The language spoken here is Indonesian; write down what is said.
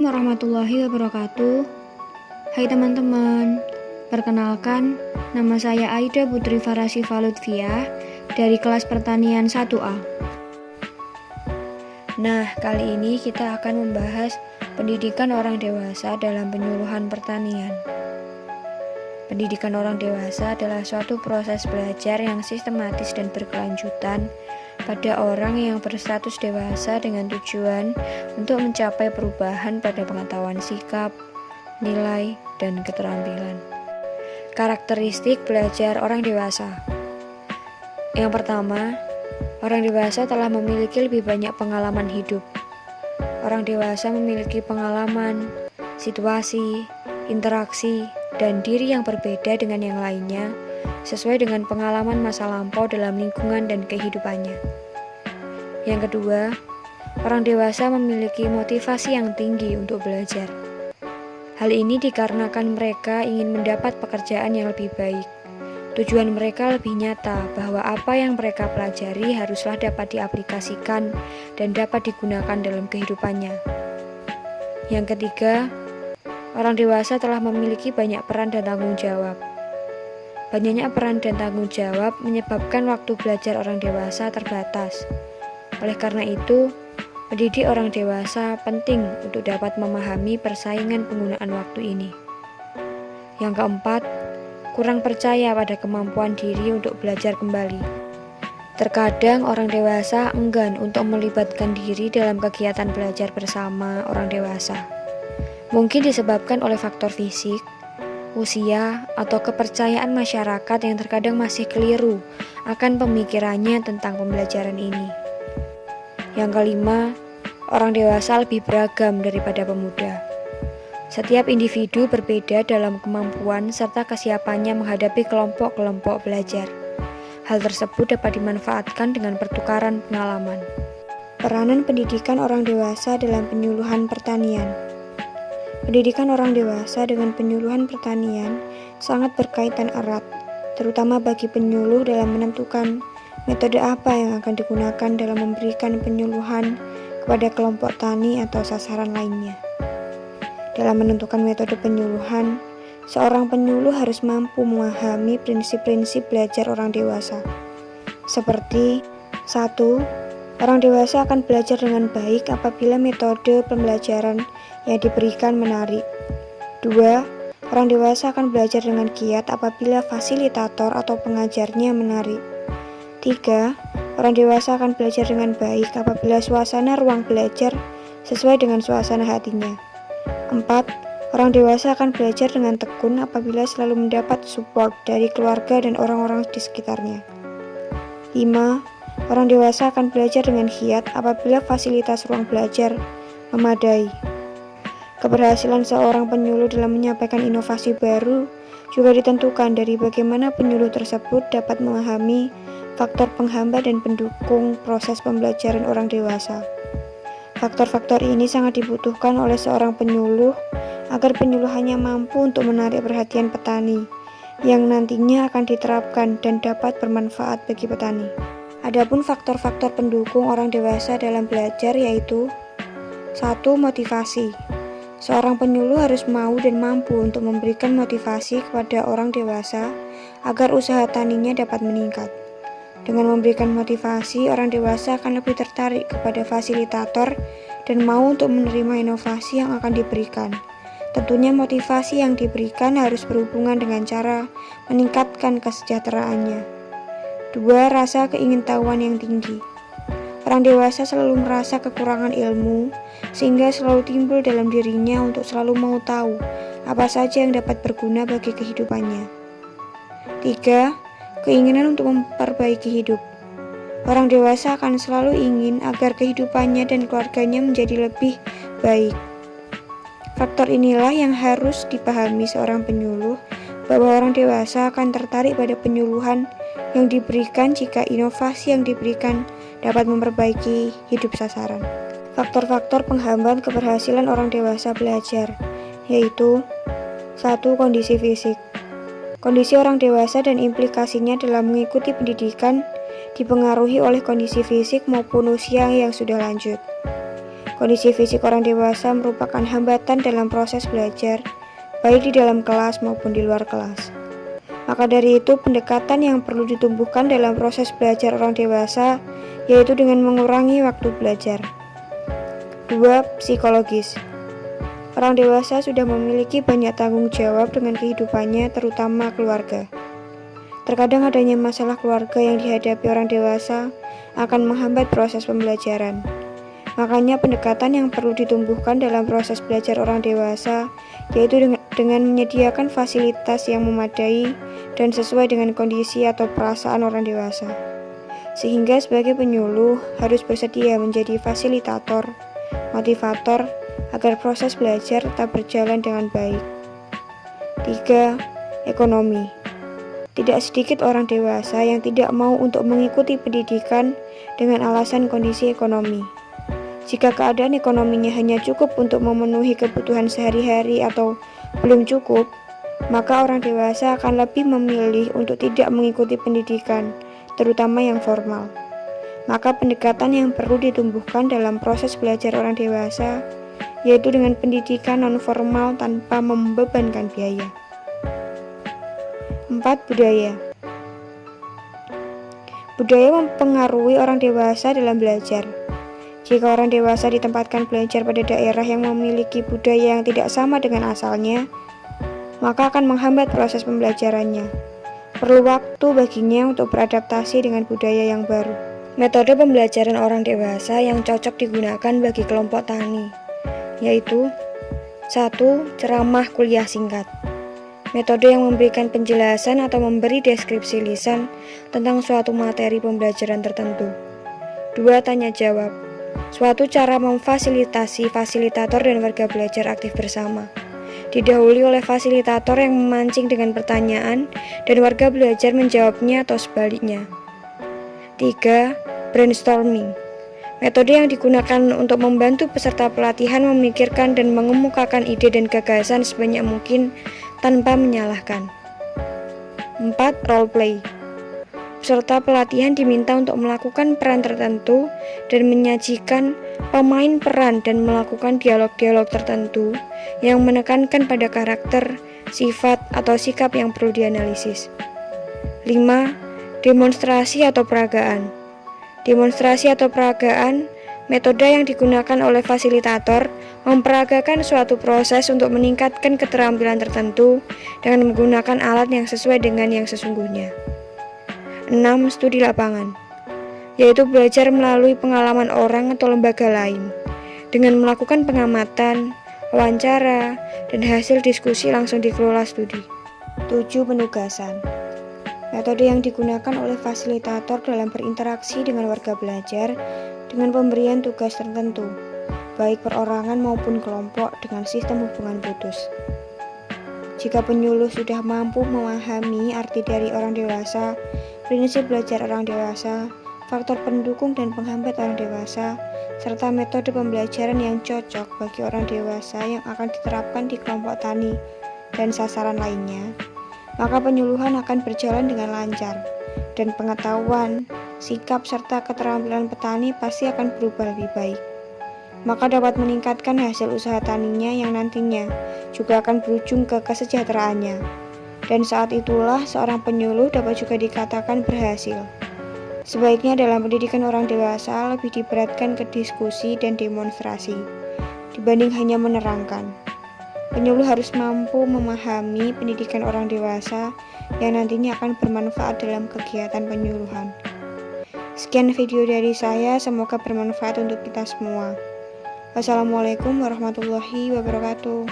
Warahmatullahi wabarakatuh. Hai teman-teman, perkenalkan nama saya Aida Putri Farasifa Lutfiah dari kelas pertanian 1A. Nah, kali ini kita akan membahas pendidikan orang dewasa dalam penyuluhan pertanian. Pendidikan orang dewasa adalah suatu proses belajar yang sistematis dan berkelanjutan pada orang yang berstatus dewasa dengan tujuan untuk mencapai perubahan pada pengetahuan sikap, nilai, dan keterampilan. Karakteristik belajar orang dewasa. Yang pertama, orang dewasa telah memiliki lebih banyak pengalaman hidup. Orang dewasa memiliki pengalaman, situasi, interaksi, dan diri yang berbeda dengan yang lainnya sesuai dengan pengalaman masa lampau dalam lingkungan dan kehidupannya. Yang kedua, orang dewasa memiliki motivasi yang tinggi untuk belajar. Hal ini dikarenakan mereka ingin mendapat pekerjaan yang lebih baik. Tujuan mereka lebih nyata bahwa apa yang mereka pelajari haruslah dapat diaplikasikan dan dapat digunakan dalam kehidupannya. Yang ketiga, orang dewasa telah memiliki banyak peran dan tanggung jawab. Banyaknya peran dan tanggung jawab menyebabkan waktu belajar orang dewasa terbatas. Oleh karena itu, mendidik orang dewasa penting untuk dapat memahami persaingan penggunaan waktu ini. Yang keempat, kurang percaya pada kemampuan diri untuk belajar kembali. Terkadang orang dewasa enggan untuk melibatkan diri dalam kegiatan belajar bersama orang dewasa. Mungkin disebabkan oleh faktor fisik, usia, atau kepercayaan masyarakat yang terkadang masih keliru akan pemikirannya tentang pembelajaran ini. Yang kelima, orang dewasa lebih beragam daripada pemuda. Setiap individu berbeda dalam kemampuan serta kesiapannya menghadapi kelompok-kelompok belajar. Hal tersebut dapat dimanfaatkan dengan pertukaran pengalaman. Peranan pendidikan orang dewasa dalam penyuluhan pertanian. Pendidikan orang dewasa dengan penyuluhan pertanian sangat berkaitan erat, terutama bagi penyuluh dalam menentukan metode apa yang akan digunakan dalam memberikan penyuluhan kepada kelompok tani atau sasaran lainnya. Dalam menentukan metode penyuluhan, seorang penyuluh harus mampu memahami prinsip-prinsip belajar orang dewasa. Seperti 1. Orang dewasa akan belajar dengan baik apabila metode pembelajaran yang diberikan menarik. 2. Orang dewasa akan belajar dengan giat apabila fasilitator atau pengajarnya menarik. 3. Orang dewasa akan belajar dengan baik apabila suasana ruang belajar sesuai dengan suasana hatinya. 4. Orang dewasa akan belajar dengan tekun apabila selalu mendapat support dari keluarga dan orang-orang di sekitarnya. 5. Orang dewasa akan belajar dengan giat apabila fasilitas ruang belajar memadai. Keberhasilan seorang penyuluh dalam menyampaikan inovasi baru juga ditentukan dari bagaimana penyuluh tersebut dapat memahami faktor penghambat dan pendukung proses pembelajaran orang dewasa. Faktor-faktor ini sangat dibutuhkan oleh seorang penyuluh agar penyuluhannya mampu untuk menarik perhatian petani yang nantinya akan diterapkan dan dapat bermanfaat bagi petani. Adapun faktor-faktor pendukung orang dewasa dalam belajar yaitu 1. Motivasi. Seorang penyuluh harus mau dan mampu untuk memberikan motivasi kepada orang dewasa agar usaha taninya dapat meningkat. Dengan memberikan motivasi, orang dewasa akan lebih tertarik kepada fasilitator dan mau untuk menerima inovasi yang akan diberikan. Tentunya motivasi yang diberikan harus berhubungan dengan cara meningkatkan kesejahteraannya. 2. Rasa keingintahuan yang tinggi. Orang dewasa selalu merasa kekurangan ilmu, sehingga selalu timbul dalam dirinya untuk selalu mau tahu apa saja yang dapat berguna bagi kehidupannya. 3. Keinginan untuk memperbaiki hidup. Orang dewasa akan selalu ingin agar kehidupannya dan keluarganya menjadi lebih baik. Faktor inilah yang harus dipahami seorang penyuluh, bahwa orang dewasa akan tertarik pada penyuluhan yang diberikan jika inovasi yang diberikan dapat memperbaiki hidup sasaran. Faktor-faktor penghambat keberhasilan orang dewasa belajar, yaitu 1. Kondisi fisik. Kondisi orang dewasa dan implikasinya dalam mengikuti pendidikan dipengaruhi oleh kondisi fisik maupun usia yang sudah lanjut. Kondisi fisik orang dewasa merupakan hambatan dalam proses belajar, baik di dalam kelas maupun di luar kelas. Maka dari itu, pendekatan yang perlu ditumbuhkan dalam proses belajar orang dewasa yaitu dengan mengurangi waktu belajar. 2. Psikologis. Orang dewasa sudah memiliki banyak tanggung jawab dengan kehidupannya, terutama keluarga. Terkadang adanya masalah keluarga yang dihadapi orang dewasa akan menghambat proses pembelajaran. Makanya pendekatan yang perlu ditumbuhkan dalam proses belajar orang dewasa yaitu dengan menyediakan fasilitas yang memadai dan sesuai dengan kondisi atau perasaan orang dewasa. Sehingga sebagai penyuluh harus bersedia menjadi fasilitator, motivator agar proses belajar tetap berjalan dengan baik. 3. Ekonomi. Tidak sedikit orang dewasa yang tidak mau untuk mengikuti pendidikan dengan alasan kondisi ekonomi. Jika keadaan ekonominya hanya cukup untuk memenuhi kebutuhan sehari-hari atau belum cukup, maka orang dewasa akan lebih memilih untuk tidak mengikuti pendidikan, terutama yang formal. Maka pendekatan yang perlu ditumbuhkan dalam proses belajar orang dewasa yaitu dengan pendidikan non-formal tanpa membebankan biaya. 4. Budaya. Budaya mempengaruhi orang dewasa dalam belajar. Jika orang dewasa ditempatkan belajar pada daerah yang memiliki budaya yang tidak sama dengan asalnya, maka akan menghambat proses pembelajarannya. Perlu waktu baginya untuk beradaptasi dengan budaya yang baru. Metode pembelajaran orang dewasa yang cocok digunakan bagi kelompok tani, yaitu 1. Ceramah kuliah singkat. Metode yang memberikan penjelasan atau memberi deskripsi lisan tentang suatu materi pembelajaran tertentu. 2. Tanya jawab. Suatu cara memfasilitasi fasilitator dan warga belajar aktif bersama. Didahului oleh fasilitator yang memancing dengan pertanyaan dan warga belajar menjawabnya atau sebaliknya. 3. Brainstorming. Metode yang digunakan untuk membantu peserta pelatihan memikirkan dan mengemukakan ide dan gagasan sebanyak mungkin tanpa menyalahkan. 4. Role play. Peserta pelatihan diminta untuk melakukan peran tertentu dan menyajikan pemain peran dan melakukan dialog-dialog tertentu yang menekankan pada karakter, sifat, atau sikap yang perlu dianalisis. 5. Demonstrasi atau peragaan. Demonstrasi atau peragaan, metode yang digunakan oleh fasilitator memperagakan suatu proses untuk meningkatkan keterampilan tertentu dengan menggunakan alat yang sesuai dengan yang sesungguhnya. 6. Studi lapangan, yaitu belajar melalui pengalaman orang atau lembaga lain dengan melakukan pengamatan, wawancara, dan hasil diskusi langsung dikelola studi. 7. Penugasan. Metode yang digunakan oleh fasilitator dalam berinteraksi dengan warga belajar dengan pemberian tugas tertentu, baik perorangan maupun kelompok dengan sistem hubungan putus. Jika penyuluh sudah mampu memahami arti dari orang dewasa, prinsip belajar orang dewasa, faktor pendukung dan penghambat orang dewasa, serta metode pembelajaran yang cocok bagi orang dewasa yang akan diterapkan di kelompok tani dan sasaran lainnya, maka penyuluhan akan berjalan dengan lancar, dan pengetahuan, sikap, serta keterampilan petani pasti akan berubah lebih baik. Maka dapat meningkatkan hasil usaha taninya yang nantinya juga akan berujung ke kesejahteraannya. Dan saat itulah seorang penyuluh dapat juga dikatakan berhasil. Sebaiknya dalam pendidikan orang dewasa lebih diberatkan ke diskusi dan demonstrasi dibanding hanya menerangkan. Penyuluh harus mampu memahami pendidikan orang dewasa yang nantinya akan bermanfaat dalam kegiatan penyuluhan. Sekian video dari saya, semoga bermanfaat untuk kita semua. Wassalamualaikum warahmatullahi wabarakatuh.